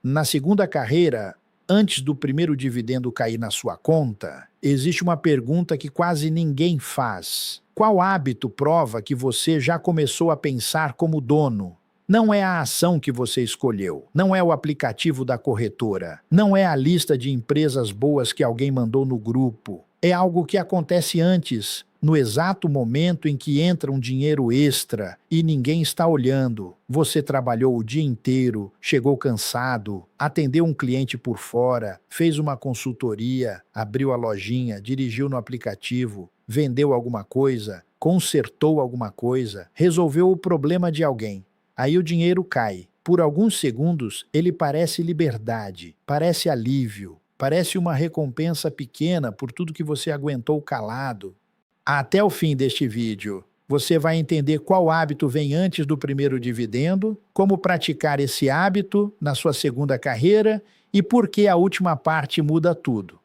Na segunda carreira, antes do primeiro dividendo cair na sua conta, existe uma pergunta que quase ninguém faz. Qual hábito prova que você já começou a pensar como dono? Não é a ação que você escolheu, não é o aplicativo da corretora, não é a lista de empresas boas que alguém mandou no grupo. É algo que acontece antes, no exato momento em que entra um dinheiro extra e ninguém está olhando. Você trabalhou o dia inteiro, chegou cansado, atendeu um cliente por fora, fez uma consultoria, abriu a lojinha, dirigiu no aplicativo, vendeu alguma coisa, consertou alguma coisa, resolveu o problema de alguém. Aí o dinheiro cai. Por alguns segundos, ele parece liberdade, parece alívio, parece uma recompensa pequena por tudo que você aguentou calado. Até o fim deste vídeo, você vai entender qual hábito vem antes do primeiro dividendo, como praticar esse hábito na sua segunda carreira e por que a última parte muda tudo.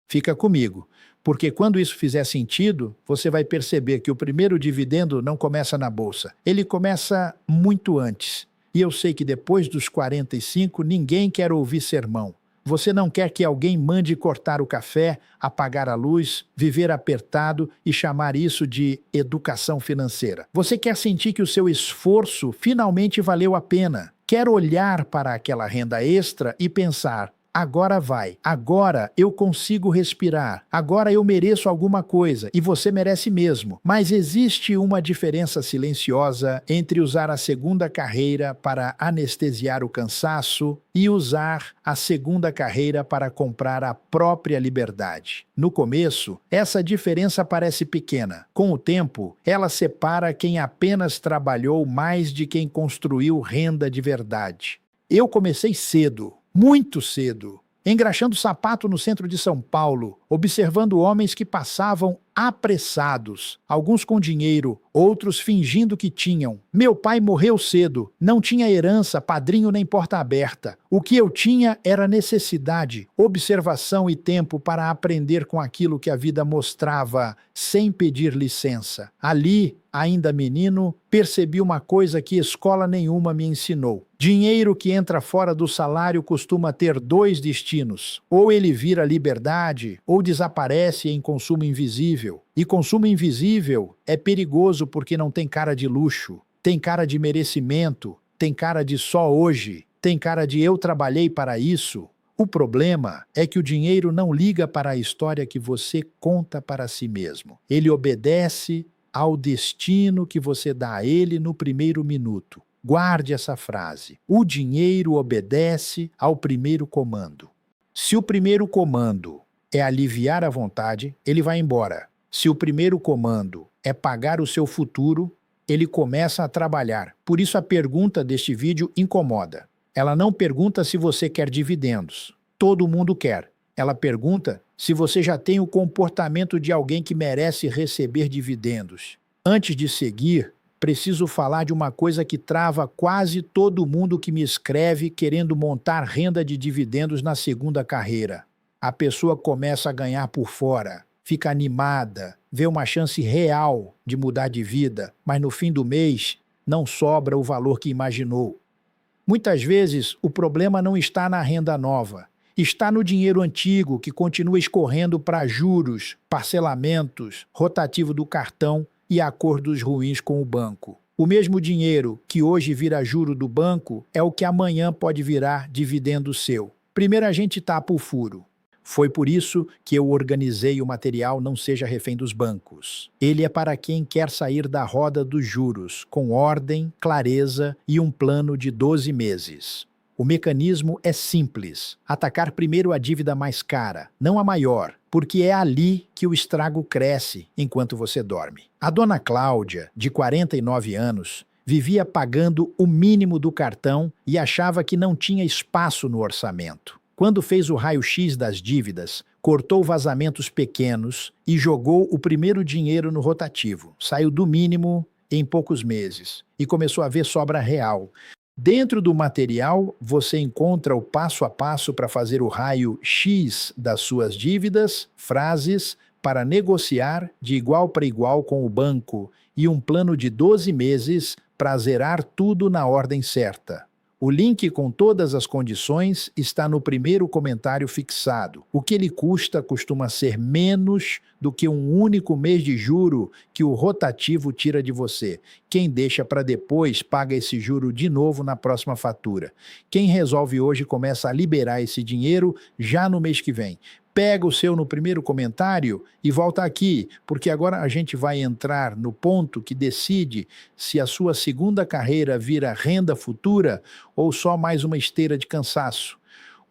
Fica comigo, porque quando isso fizer sentido, você vai perceber que o primeiro dividendo não começa na bolsa. Ele começa muito antes. E eu sei que depois dos 45, ninguém quer ouvir sermão. Você não quer que alguém mande cortar o café, apagar a luz, viver apertado e chamar isso de educação financeira. Você quer sentir que o seu esforço finalmente valeu a pena. Quer olhar para aquela renda extra e pensar: agora vai, agora eu consigo respirar, agora eu mereço alguma coisa, e você merece mesmo. Mas existe uma diferença silenciosa entre usar a segunda carreira para anestesiar o cansaço e usar a segunda carreira para comprar a própria liberdade. No começo, essa diferença parece pequena. Com o tempo, ela separa quem apenas trabalhou mais de quem construiu renda de verdade. Eu comecei cedo. Muito cedo, engraxando sapato no centro de São Paulo, observando homens que passavam apressados, alguns com dinheiro, outros fingindo que tinham. Meu pai morreu cedo, não tinha herança, padrinho nem porta aberta. O que eu tinha era necessidade, observação e tempo para aprender com aquilo que a vida mostrava, sem pedir licença. Ali, ainda menino, percebi uma coisa que escola nenhuma me ensinou. Dinheiro que entra fora do salário costuma ter dois destinos. Ou ele vira liberdade, ou desaparece em consumo invisível. E consumo invisível é perigoso porque não tem cara de luxo, tem cara de merecimento, tem cara de só hoje, tem cara de eu trabalhei para isso. O problema é que o dinheiro não liga para a história que você conta para si mesmo. Ele obedece ao destino que você dá a ele no primeiro minuto. Guarde essa frase. O dinheiro obedece ao primeiro comando. Se o primeiro comando é aliviar a vontade, ele vai embora. Se o primeiro comando é pagar o seu futuro, ele começa a trabalhar. Por isso a pergunta deste vídeo incomoda. Ela não pergunta se você quer dividendos. Todo mundo quer. Ela pergunta se você já tem o comportamento de alguém que merece receber dividendos. Antes de seguir, preciso falar de uma coisa que trava quase todo mundo que me escreve querendo montar renda de dividendos na segunda carreira. A pessoa começa a ganhar por fora, fica animada, vê uma chance real de mudar de vida, mas no fim do mês não sobra o valor que imaginou. Muitas vezes o problema não está na renda nova, está no dinheiro antigo que continua escorrendo para juros, parcelamentos, rotativo do cartão e acordos ruins com o banco. O mesmo dinheiro que hoje vira juro do banco é o que amanhã pode virar dividendo seu. Primeiro a gente tapa o furo. Foi por isso que eu organizei o material Não Seja Refém dos Bancos. Ele é para quem quer sair da roda dos juros, com ordem, clareza e um plano de 12 meses. O mecanismo é simples. Atacar primeiro a dívida mais cara, não a maior, porque é ali que o estrago cresce enquanto você dorme. A dona Cláudia, de 49 anos, vivia pagando o mínimo do cartão e achava que não tinha espaço no orçamento. Quando fez o raio-x das dívidas, cortou vazamentos pequenos e jogou o primeiro dinheiro no rotativo. Saiu do mínimo em poucos meses e começou a ver sobra real. Dentro do material, você encontra o passo a passo para fazer o raio-x das suas dívidas, frases para negociar de igual para igual com o banco e um plano de 12 meses para zerar tudo na ordem certa. O link com todas as condições está no primeiro comentário fixado. O que ele custa costuma ser menos do que um único mês de juro que o rotativo tira de você. Quem deixa para depois paga esse juro de novo na próxima fatura. Quem resolve hoje começa a liberar esse dinheiro já no mês que vem. Pega o seu no primeiro comentário e volta aqui, porque agora a gente vai entrar no ponto que decide se a sua segunda carreira vira renda futura ou só mais uma esteira de cansaço.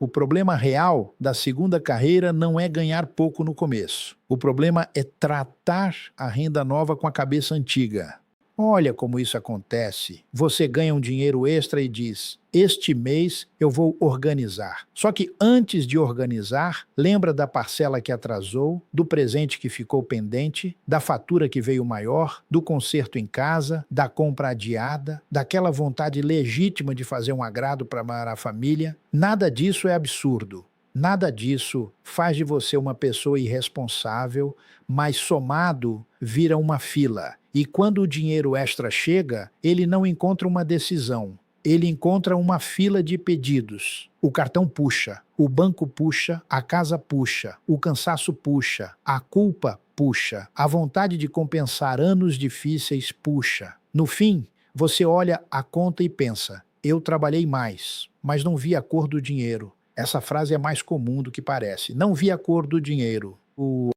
O problema real da segunda carreira não é ganhar pouco no começo. O problema é tratar a renda nova com a cabeça antiga. Olha como isso acontece. Você ganha um dinheiro extra e diz: este mês eu vou organizar. Só que antes de organizar, lembra da parcela que atrasou, do presente que ficou pendente, da fatura que veio maior, do conserto em casa, da compra adiada, daquela vontade legítima de fazer um agrado para a família. Nada disso é absurdo. Nada disso faz de você uma pessoa irresponsável, mas somado vira uma fila. E quando o dinheiro extra chega, ele não encontra uma decisão, ele encontra uma fila de pedidos. O cartão puxa, o banco puxa, a casa puxa, o cansaço puxa, a culpa puxa, a vontade de compensar anos difíceis puxa. No fim, você olha a conta e pensa: eu trabalhei mais, mas não vi a cor do dinheiro. Essa frase é mais comum do que parece. Não vi a cor do dinheiro.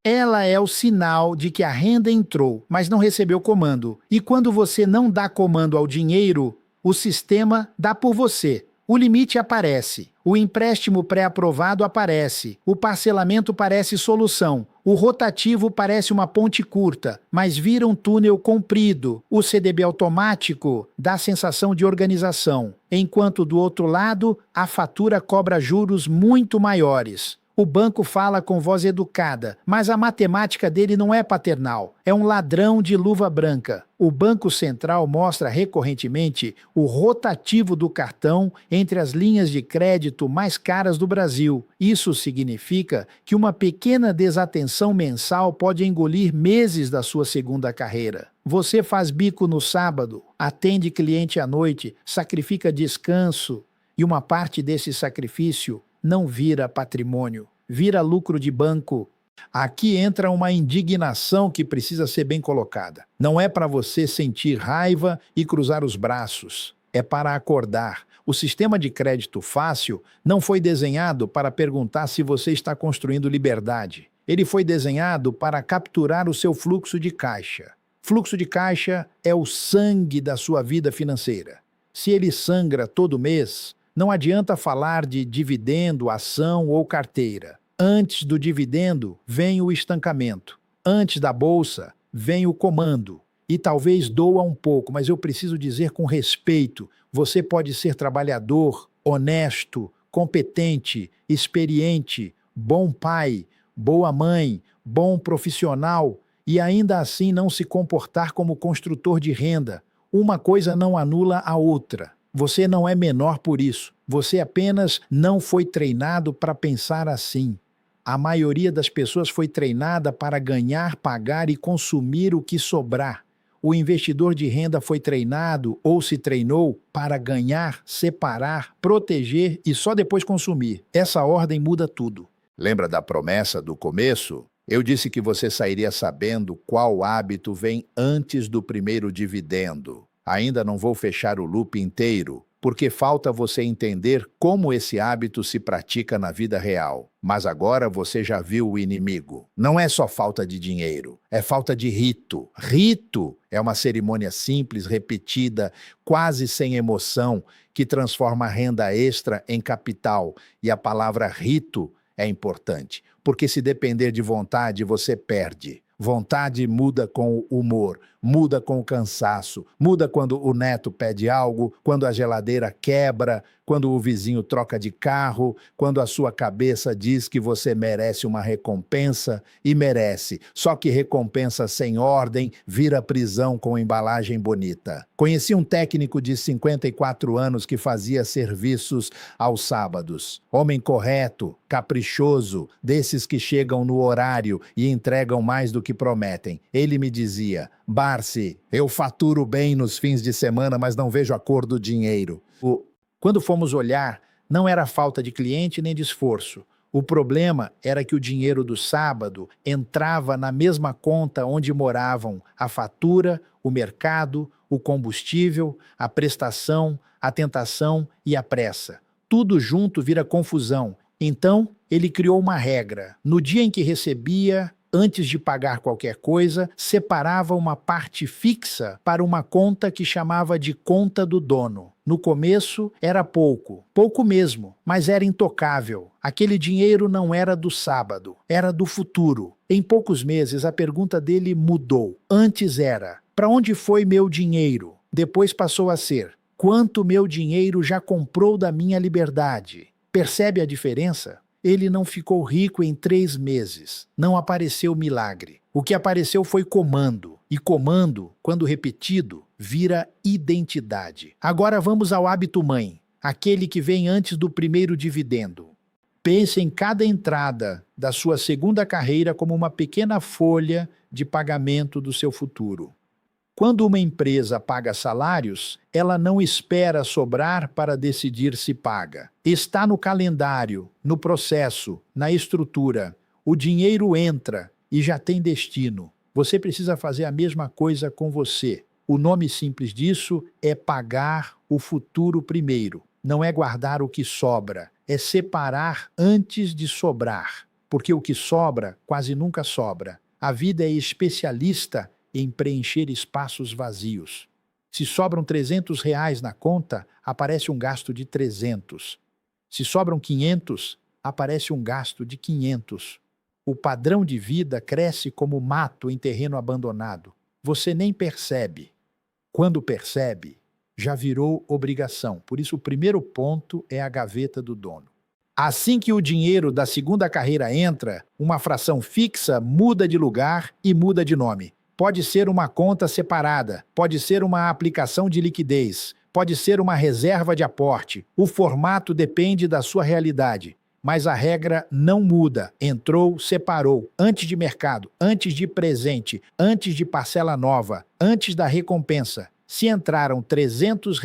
Ela é o sinal de que a renda entrou, mas não recebeu comando. E quando você não dá comando ao dinheiro, o sistema dá por você. O limite aparece, o empréstimo pré-aprovado aparece, o parcelamento parece solução, o rotativo parece uma ponte curta, mas vira um túnel comprido. O CDB automático dá sensação de organização, enquanto do outro lado a fatura cobra juros muito maiores. O banco fala com voz educada, mas a matemática dele não é paternal. É um ladrão de luva branca. O Banco Central mostra recorrentemente o rotativo do cartão entre as linhas de crédito mais caras do Brasil. Isso significa que uma pequena desatenção mensal pode engolir meses da sua segunda carreira. Você faz bico no sábado, atende cliente à noite, sacrifica descanso, e uma parte desse sacrifício não vira patrimônio, vira lucro de banco. Aqui entra uma indignação que precisa ser bem colocada. Não é para você sentir raiva e cruzar os braços. É para acordar. O sistema de crédito fácil não foi desenhado para perguntar se você está construindo liberdade. Ele foi desenhado para capturar o seu fluxo de caixa. Fluxo de caixa é o sangue da sua vida financeira. Se ele sangra todo mês, não adianta falar de dividendo, ação ou carteira. Antes do dividendo, vem o estancamento. Antes da bolsa, vem o comando. E talvez doa um pouco, mas eu preciso dizer com respeito: você pode ser trabalhador, honesto, competente, experiente, bom pai, boa mãe, bom profissional e ainda assim não se comportar como construtor de renda. Uma coisa não anula a outra. Você não é menor por isso. Você apenas não foi treinado para pensar assim. A maioria das pessoas foi treinada para ganhar, pagar e consumir o que sobrar. O investidor de renda foi treinado ou se treinou para ganhar, separar, proteger e só depois consumir. Essa ordem muda tudo. Lembra da promessa do começo? Eu disse que você sairia sabendo qual hábito vem antes do primeiro dividendo. Ainda não vou fechar o loop inteiro, porque falta você entender como esse hábito se pratica na vida real. Mas agora você já viu o inimigo. Não é só falta de dinheiro, é falta de rito. Rito é uma cerimônia simples, repetida, quase sem emoção, que transforma a renda extra em capital. E a palavra rito é importante, porque se depender de vontade, você perde. Vontade muda com o humor, muda com o cansaço, muda quando o neto pede algo, quando a geladeira quebra, quando o vizinho troca de carro, quando a sua cabeça diz que você merece uma recompensa, e merece. Só que recompensa sem ordem vira prisão com embalagem bonita. Conheci um técnico de 54 anos que fazia serviços aos sábados. Homem correto, caprichoso, desses que chegam no horário e entregam mais do que prometem. Ele me dizia: Barsi, eu faturo bem nos fins de semana, mas não vejo a cor do dinheiro. Quando fomos olhar, não era falta de cliente nem de esforço. O problema era que o dinheiro do sábado entrava na mesma conta onde moravam a fatura, o mercado, o combustível, a prestação, a tentação e a pressa. Tudo junto vira confusão. Então, ele criou uma regra. No dia em que recebia, antes de pagar qualquer coisa, separava uma parte fixa para uma conta que chamava de conta do dono. No começo era pouco, pouco mesmo, mas era intocável. Aquele dinheiro não era do sábado, era do futuro. Em poucos meses a pergunta dele mudou. Antes era: para onde foi meu dinheiro? Depois passou a ser: quanto meu dinheiro já comprou da minha liberdade? Percebe a diferença? Ele não ficou rico em 3 meses. Não apareceu milagre. O que apareceu foi comando. E comando, quando repetido, vira identidade. Agora vamos ao hábito mãe, aquele que vem antes do primeiro dividendo. Pense em cada entrada da sua segunda carreira como uma pequena folha de pagamento do seu futuro. Quando uma empresa paga salários, ela não espera sobrar para decidir se paga. Está no calendário, no processo, na estrutura. O dinheiro entra e já tem destino. Você precisa fazer a mesma coisa com você. O nome simples disso é pagar o futuro primeiro. Não é guardar o que sobra, é separar antes de sobrar. Porque o que sobra quase nunca sobra. A vida é especialista em preencher espaços vazios. Se sobram R$ 300 na conta, aparece um gasto de 300. Se sobram 500, aparece um gasto de 500. O padrão de vida cresce como mato em terreno abandonado. Você nem percebe. Quando percebe, já virou obrigação. Por isso, o primeiro ponto é a gaveta do dono. Assim que o dinheiro da segunda carreira entra, uma fração fixa muda de lugar e muda de nome. Pode ser uma conta separada, pode ser uma aplicação de liquidez, pode ser uma reserva de aporte. O formato depende da sua realidade, mas a regra não muda. Entrou, separou, antes de mercado, antes de presente, antes de parcela nova, antes da recompensa. Se entraram R$ 300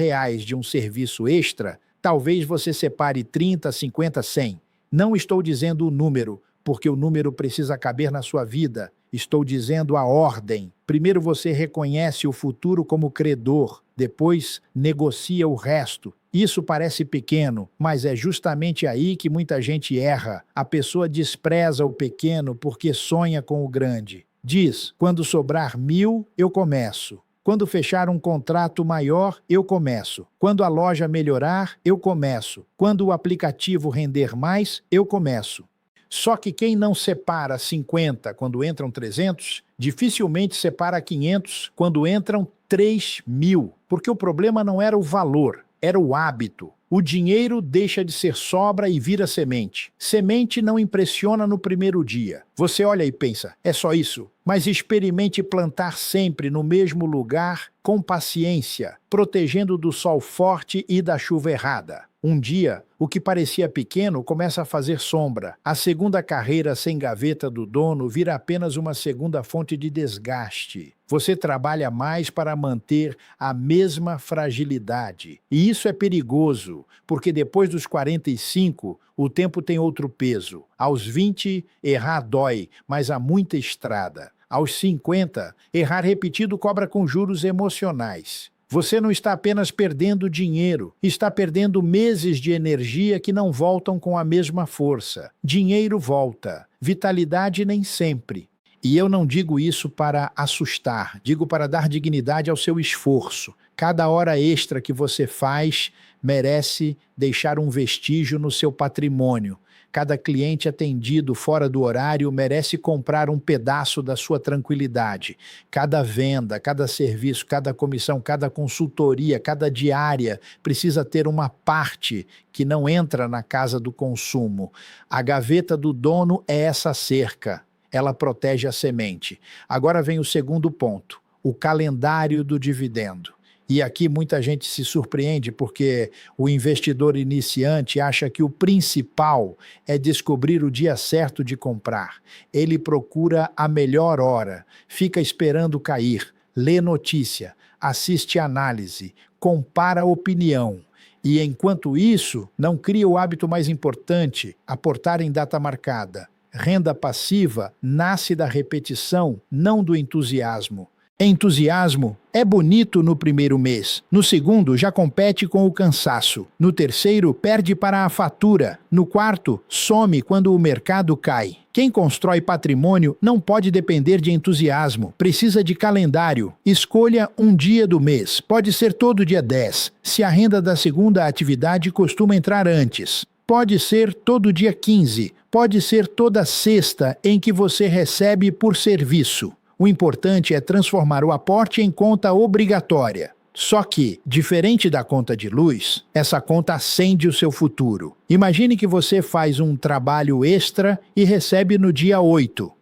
de um serviço extra, talvez você separe 30, 50, 100. Não estou dizendo o número, porque o número precisa caber na sua vida. Estou dizendo a ordem. Primeiro você reconhece o futuro como credor, depois negocia o resto. Isso parece pequeno, mas é justamente aí que muita gente erra. A pessoa despreza o pequeno porque sonha com o grande. Diz: quando sobrar 1.000, eu começo. Quando fechar um contrato maior, eu começo. Quando a loja melhorar, eu começo. Quando o aplicativo render mais, eu começo. Só que quem não separa 50 quando entram 300, dificilmente separa 500 quando entram 3.000. Porque o problema não era o valor, era o hábito. O dinheiro deixa de ser sobra e vira semente. Semente não impressiona no primeiro dia. Você olha e pensa: é só isso? Mas experimente plantar sempre no mesmo lugar, com paciência, protegendo do sol forte e da chuva errada. Um dia, o que parecia pequeno começa a fazer sombra. A segunda carreira sem gaveta do dono vira apenas uma segunda fonte de desgaste. Você trabalha mais para manter a mesma fragilidade. E isso é perigoso, porque depois dos 45, o tempo tem outro peso. Aos 20, errar dói, mas há muita estrada. Aos 50, errar repetido cobra com juros emocionais. Você não está apenas perdendo dinheiro, está perdendo meses de energia que não voltam com a mesma força. Dinheiro volta, vitalidade nem sempre. E eu não digo isso para assustar, digo para dar dignidade ao seu esforço. Cada hora extra que você faz merece deixar um vestígio no seu patrimônio. Cada cliente atendido fora do horário merece comprar um pedaço da sua tranquilidade. Cada venda, cada serviço, cada comissão, cada consultoria, cada diária precisa ter uma parte que não entra na casa do consumo. A gaveta do dono é essa cerca. Ela protege a semente. Agora vem o segundo ponto, o calendário do dividendo. E aqui muita gente se surpreende porque o investidor iniciante acha que o principal é descobrir o dia certo de comprar. Ele procura a melhor hora, fica esperando cair, lê notícia, assiste análise, compara opinião. E enquanto isso, não cria o hábito mais importante, aportar em data marcada. Renda passiva nasce da repetição, não do entusiasmo. Entusiasmo é bonito no primeiro mês. No segundo, já compete com o cansaço. No terceiro, perde para a fatura. No quarto, some quando o mercado cai. Quem constrói patrimônio não pode depender de entusiasmo. Precisa de calendário. Escolha um dia do mês. Pode ser todo dia 10, se a renda da segunda atividade costuma entrar antes. Pode ser todo dia 15. Pode ser toda sexta em que você recebe por serviço. O importante é transformar o aporte em conta obrigatória. Só que, diferente da conta de luz, essa conta acende o seu futuro. Imagine que você faz um trabalho extra e recebe no dia 8.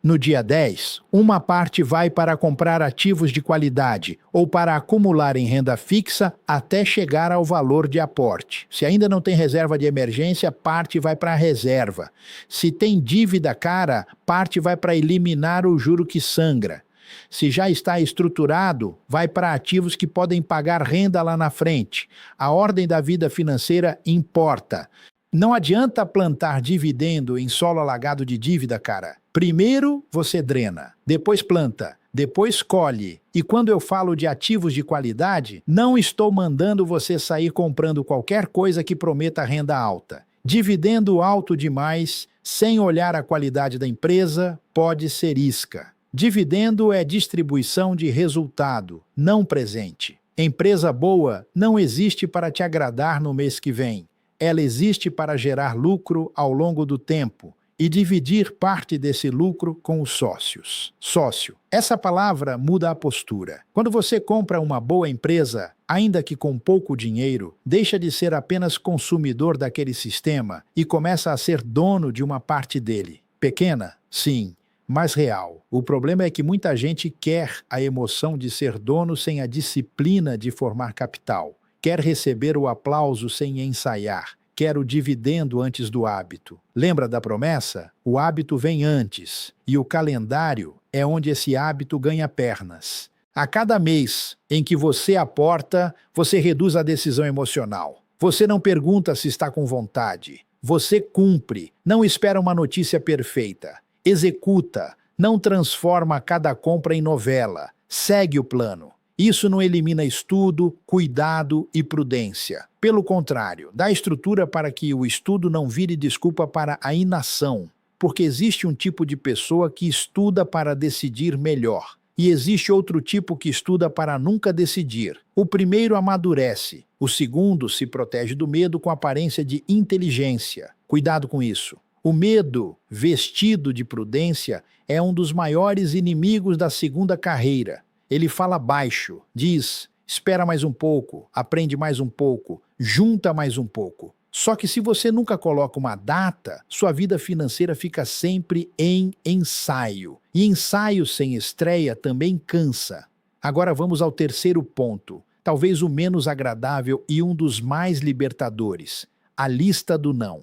No dia 10, uma parte vai para comprar ativos de qualidade ou para acumular em renda fixa até chegar ao valor de aporte. Se ainda não tem reserva de emergência, parte vai para a reserva. Se tem dívida cara, parte vai para eliminar o juro que sangra. Se já está estruturado, vai para ativos que podem pagar renda lá na frente. A ordem da vida financeira importa. Não adianta plantar dividendo em solo alagado de dívida, cara. Primeiro você drena, depois planta, depois colhe. E quando eu falo de ativos de qualidade, não estou mandando você sair comprando qualquer coisa que prometa renda alta. Dividendo alto demais, sem olhar a qualidade da empresa, pode ser isca. Dividendo é distribuição de resultado, não presente. Empresa boa não existe para te agradar no mês que vem. Ela existe para gerar lucro ao longo do tempo e dividir parte desse lucro com os sócios. Sócio. Essa palavra muda a postura. Quando você compra uma boa empresa, ainda que com pouco dinheiro, deixa de ser apenas consumidor daquele sistema e começa a ser dono de uma parte dele. Pequena? Sim, mas real. O problema é que muita gente quer a emoção de ser dono sem a disciplina de formar capital. Quer receber o aplauso sem ensaiar. Quer o dividendo antes do hábito. Lembra da promessa? O hábito vem antes. E o calendário é onde esse hábito ganha pernas. A cada mês em que você aporta, você reduz a decisão emocional. Você não pergunta se está com vontade. Você cumpre. Não espera uma notícia perfeita. Executa. Não transforma cada compra em novela. Segue o plano. Isso não elimina estudo, cuidado e prudência. Pelo contrário, dá estrutura para que o estudo não vire desculpa para a inação. Porque existe um tipo de pessoa que estuda para decidir melhor. E existe outro tipo que estuda para nunca decidir. O primeiro amadurece. O segundo se protege do medo com aparência de inteligência. Cuidado com isso. O medo, vestido de prudência, é um dos maiores inimigos da segunda carreira. Ele fala baixo, diz, espera mais um pouco, aprende mais um pouco, junta mais um pouco. Só que se você nunca coloca uma data, sua vida financeira fica sempre em ensaio. E ensaio sem estreia também cansa. Agora vamos ao terceiro ponto, talvez o menos agradável e um dos mais libertadores, a lista do não.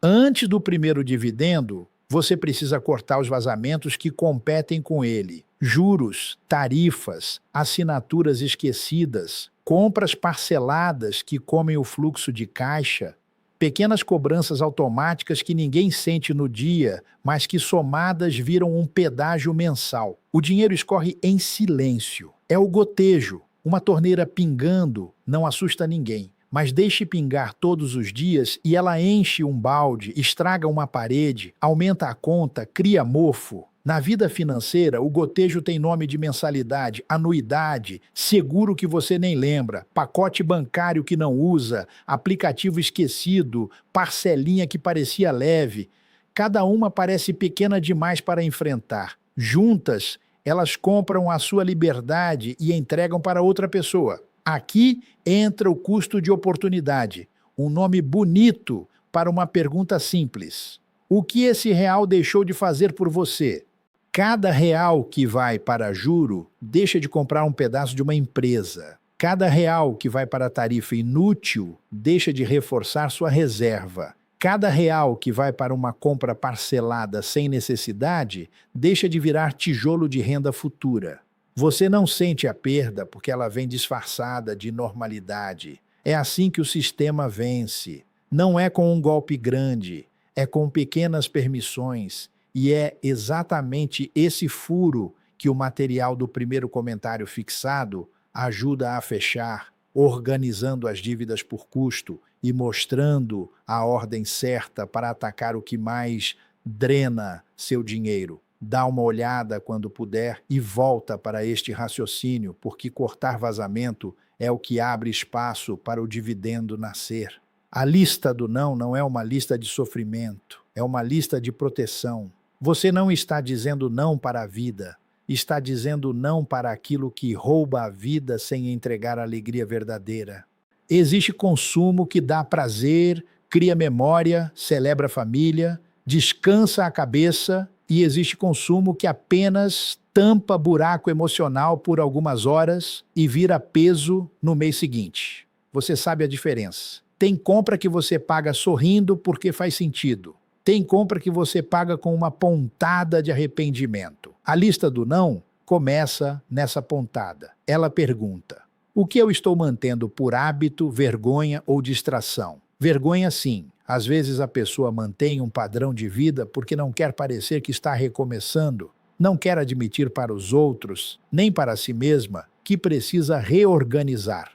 Antes do primeiro dividendo, você precisa cortar os vazamentos que competem com ele. Juros, tarifas, assinaturas esquecidas, compras parceladas que comem o fluxo de caixa, pequenas cobranças automáticas que ninguém sente no dia, mas que somadas viram um pedágio mensal. O dinheiro escorre em silêncio. É o gotejo. Uma torneira pingando não assusta ninguém. Mas deixe pingar todos os dias e ela enche um balde, estraga uma parede, aumenta a conta, cria mofo. Na vida financeira, o gotejo tem nome de mensalidade, anuidade, seguro que você nem lembra, pacote bancário que não usa, aplicativo esquecido, parcelinha que parecia leve. Cada uma parece pequena demais para enfrentar. Juntas, elas compram a sua liberdade e entregam para outra pessoa. Aqui entra o custo de oportunidade, um nome bonito para uma pergunta simples. O que esse real deixou de fazer por você? Cada real que vai para juro deixa de comprar um pedaço de uma empresa. Cada real que vai para tarifa inútil deixa de reforçar sua reserva. Cada real que vai para uma compra parcelada sem necessidade deixa de virar tijolo de renda futura. Você não sente a perda porque ela vem disfarçada de normalidade. É assim que o sistema vence. Não é com um golpe grande, é com pequenas permissões. E é exatamente esse furo que o material do primeiro comentário fixado ajuda a fechar, organizando as dívidas por custo e mostrando a ordem certa para atacar o que mais drena seu dinheiro. Dá uma olhada quando puder e volta para este raciocínio, porque cortar vazamento é o que abre espaço para o dividendo nascer. A lista do não não é uma lista de sofrimento, é uma lista de proteção. Você não está dizendo não para a vida, está dizendo não para aquilo que rouba a vida sem entregar a alegria verdadeira. Existe consumo que dá prazer, cria memória, celebra a família, descansa a cabeça, e existe consumo que apenas tampa buraco emocional por algumas horas e vira peso no mês seguinte. Você sabe a diferença. Tem compra que você paga sorrindo porque faz sentido. Tem compra que você paga com uma pontada de arrependimento. A lista do não começa nessa pontada. Ela pergunta: o que eu estou mantendo por hábito, vergonha ou distração? Vergonha, sim. Às vezes a pessoa mantém um padrão de vida porque não quer parecer que está recomeçando, não quer admitir para os outros, nem para si mesma, que precisa reorganizar.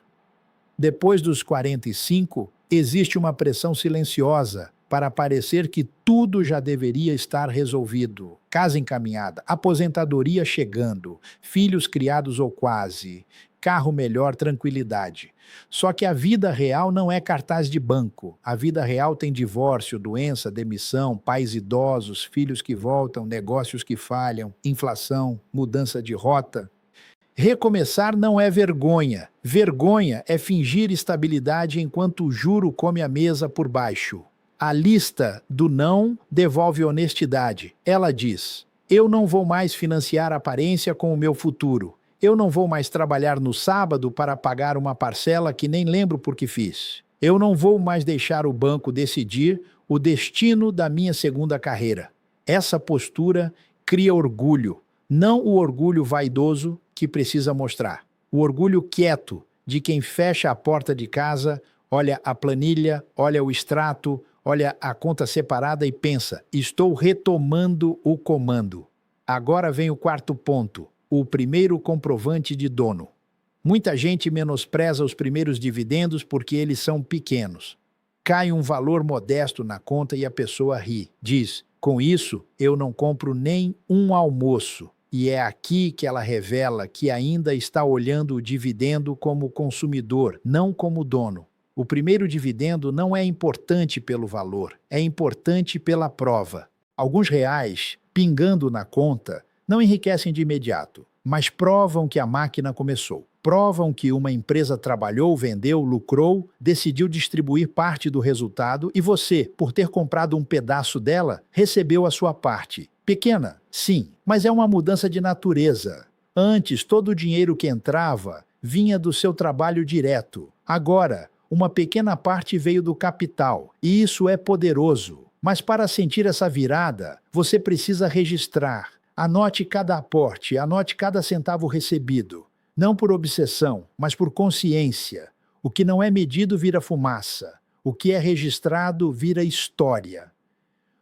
Depois dos 45, existe uma pressão silenciosa para parecer que tudo já deveria estar resolvido. Casa encaminhada, aposentadoria chegando, filhos criados ou quase, carro melhor, tranquilidade. Só que a vida real não é cartaz de banco. A vida real tem divórcio, doença, demissão, pais idosos, filhos que voltam, negócios que falham, inflação, mudança de rota. Recomeçar não é vergonha. Vergonha é fingir estabilidade enquanto o juro come a mesa por baixo. A lista do não devolve honestidade. Ela diz: eu não vou mais financiar a aparência com o meu futuro. Eu não vou mais trabalhar no sábado para pagar uma parcela que nem lembro por que fiz. Eu não vou mais deixar o banco decidir o destino da minha segunda carreira. Essa postura cria orgulho, não o orgulho vaidoso que precisa mostrar. O orgulho quieto de quem fecha a porta de casa, olha a planilha, olha o extrato, olha a conta separada e pensa: estou retomando o comando. Agora vem o quarto ponto. O primeiro comprovante de dono. Muita gente menospreza os primeiros dividendos porque eles são pequenos. Cai um valor modesto na conta e a pessoa ri. Diz: com isso, eu não compro nem um almoço. E é aqui que ela revela que ainda está olhando o dividendo como consumidor, não como dono. O primeiro dividendo não é importante pelo valor, é importante pela prova. Alguns reais, pingando na conta, não enriquecem de imediato, mas provam que a máquina começou. Provam que uma empresa trabalhou, vendeu, lucrou, decidiu distribuir parte do resultado e você, por ter comprado um pedaço dela, recebeu a sua parte. Pequena, sim, mas é uma mudança de natureza. Antes, todo o dinheiro que entrava vinha do seu trabalho direto. Agora, uma pequena parte veio do capital, e isso é poderoso. Mas para sentir essa virada, você precisa registrar. Anote cada aporte, anote cada centavo recebido. Não por obsessão, mas por consciência. O que não é medido vira fumaça. O que é registrado vira história.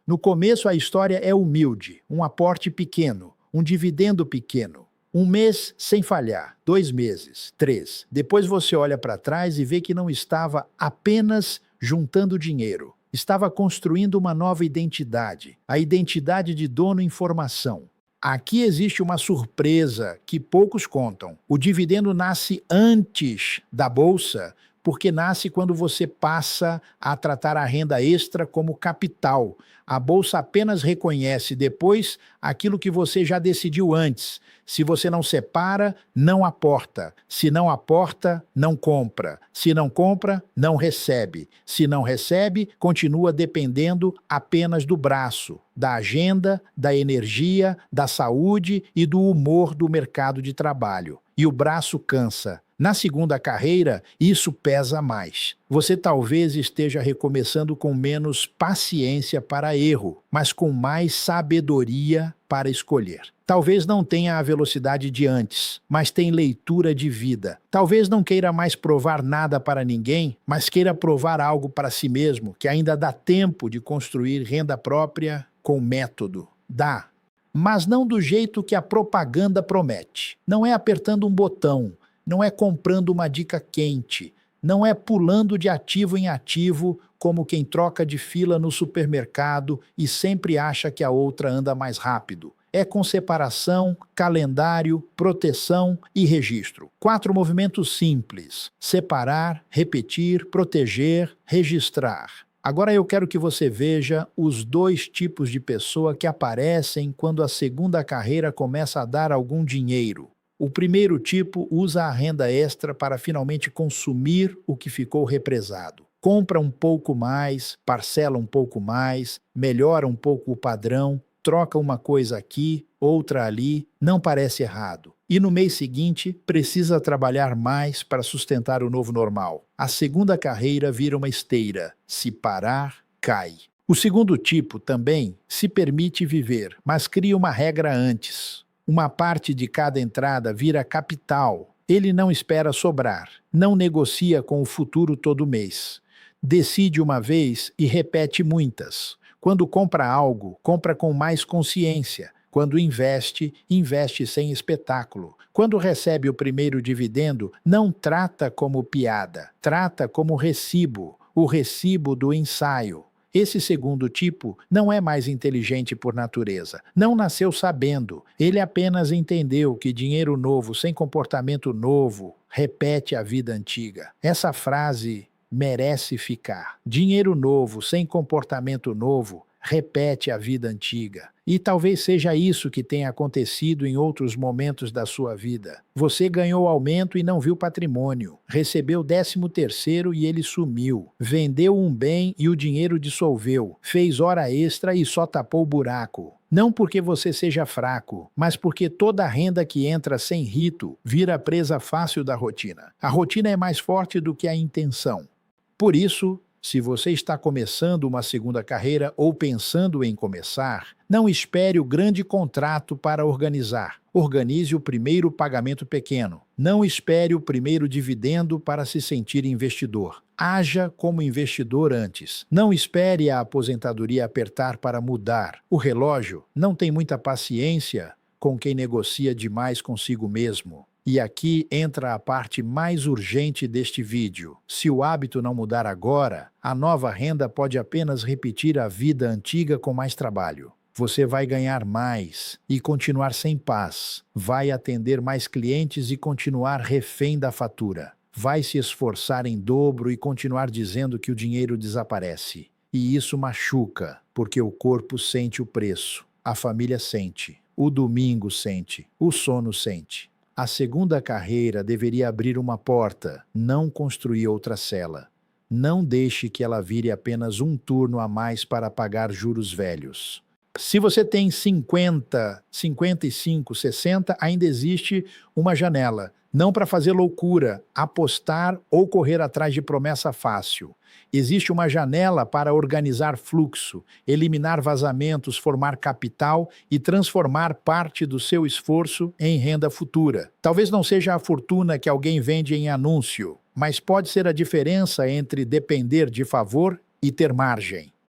No começo, a história é humilde, um aporte pequeno, um dividendo pequeno. Um mês sem falhar, 2 meses, 3. Depois você olha para trás e vê que não estava apenas juntando dinheiro. Estava construindo uma nova identidade, a identidade de dono em formação. Aqui existe uma surpresa que poucos contam. O dividendo nasce antes da bolsa, porque nasce quando você passa a tratar a renda extra como capital. A bolsa apenas reconhece depois aquilo que você já decidiu antes. Se você não separa, não aporta. Se não aporta, não compra. Se não compra, não recebe. Se não recebe, continua dependendo apenas do braço, da agenda, da energia, da saúde e do humor do mercado de trabalho. E o braço cansa. Na segunda carreira, isso pesa mais. Você talvez esteja recomeçando com menos paciência para erro, mas com mais sabedoria para escolher. Talvez não tenha a velocidade de antes, mas tem leitura de vida. Talvez não queira mais provar nada para ninguém, mas queira provar algo para si mesmo, que ainda dá tempo de construir renda própria com método. Dá. Mas não do jeito que a propaganda promete. Não é apertando um botão, não é comprando uma dica quente, não é pulando de ativo em ativo como quem troca de fila no supermercado e sempre acha que a outra anda mais rápido. É com separação, calendário, proteção e registro. 4 movimentos simples: separar, repetir, proteger, registrar. Agora eu quero que você veja os 2 tipos de pessoa que aparecem quando a segunda carreira começa a dar algum dinheiro. O primeiro tipo usa a renda extra para finalmente consumir o que ficou represado. Compra um pouco mais, parcela um pouco mais, melhora um pouco o padrão, troca uma coisa aqui, outra ali, não parece errado. E no mês seguinte, precisa trabalhar mais para sustentar o novo normal. A segunda carreira vira uma esteira. Se parar, cai. O segundo tipo também se permite viver, mas cria uma regra antes. Uma parte de cada entrada vira capital. Ele não espera sobrar, não negocia com o futuro todo mês. Decide uma vez e repete muitas. Quando compra algo, compra com mais consciência. Quando investe, investe sem espetáculo. Quando recebe o primeiro dividendo, não trata como piada, trata como recibo, o recibo do ensaio. Esse segundo tipo não é mais inteligente por natureza. Não nasceu sabendo. Ele apenas entendeu que dinheiro novo sem comportamento novo repete a vida antiga. Essa frase merece ficar. Dinheiro novo sem comportamento novo repete a vida antiga. E talvez seja isso que tenha acontecido em outros momentos da sua vida. Você ganhou aumento e não viu patrimônio. Recebeu 13º e ele sumiu. Vendeu um bem e o dinheiro dissolveu. Fez hora extra e só tapou o buraco. Não porque você seja fraco, mas porque toda renda que entra sem rito vira presa fácil da rotina. A rotina é mais forte do que a intenção. Por isso, se você está começando uma segunda carreira ou pensando em começar, não espere o grande contrato para organizar. Organize o primeiro pagamento pequeno. Não espere o primeiro dividendo para se sentir investidor. Haja como investidor antes. Não espere a aposentadoria apertar para mudar. O relógio não tem muita paciência com quem negocia demais consigo mesmo. E aqui entra a parte mais urgente deste vídeo. Se o hábito não mudar agora, a nova renda pode apenas repetir a vida antiga com mais trabalho. Você vai ganhar mais e continuar sem paz. Vai atender mais clientes e continuar refém da fatura. Vai se esforçar em dobro e continuar dizendo que o dinheiro desaparece. E isso machuca, porque o corpo sente o preço, a família sente, o domingo sente, o sono sente. A segunda carreira deveria abrir uma porta, não construir outra cela. Não deixe que ela vire apenas um turno a mais para pagar juros velhos. Se você tem 50, 55, 60, ainda existe uma janela. Não para fazer loucura, apostar ou correr atrás de promessa fácil. Existe uma janela para organizar fluxo, eliminar vazamentos, formar capital e transformar parte do seu esforço em renda futura. Talvez não seja a fortuna que alguém vende em anúncio, mas pode ser a diferença entre depender de favor e ter margem.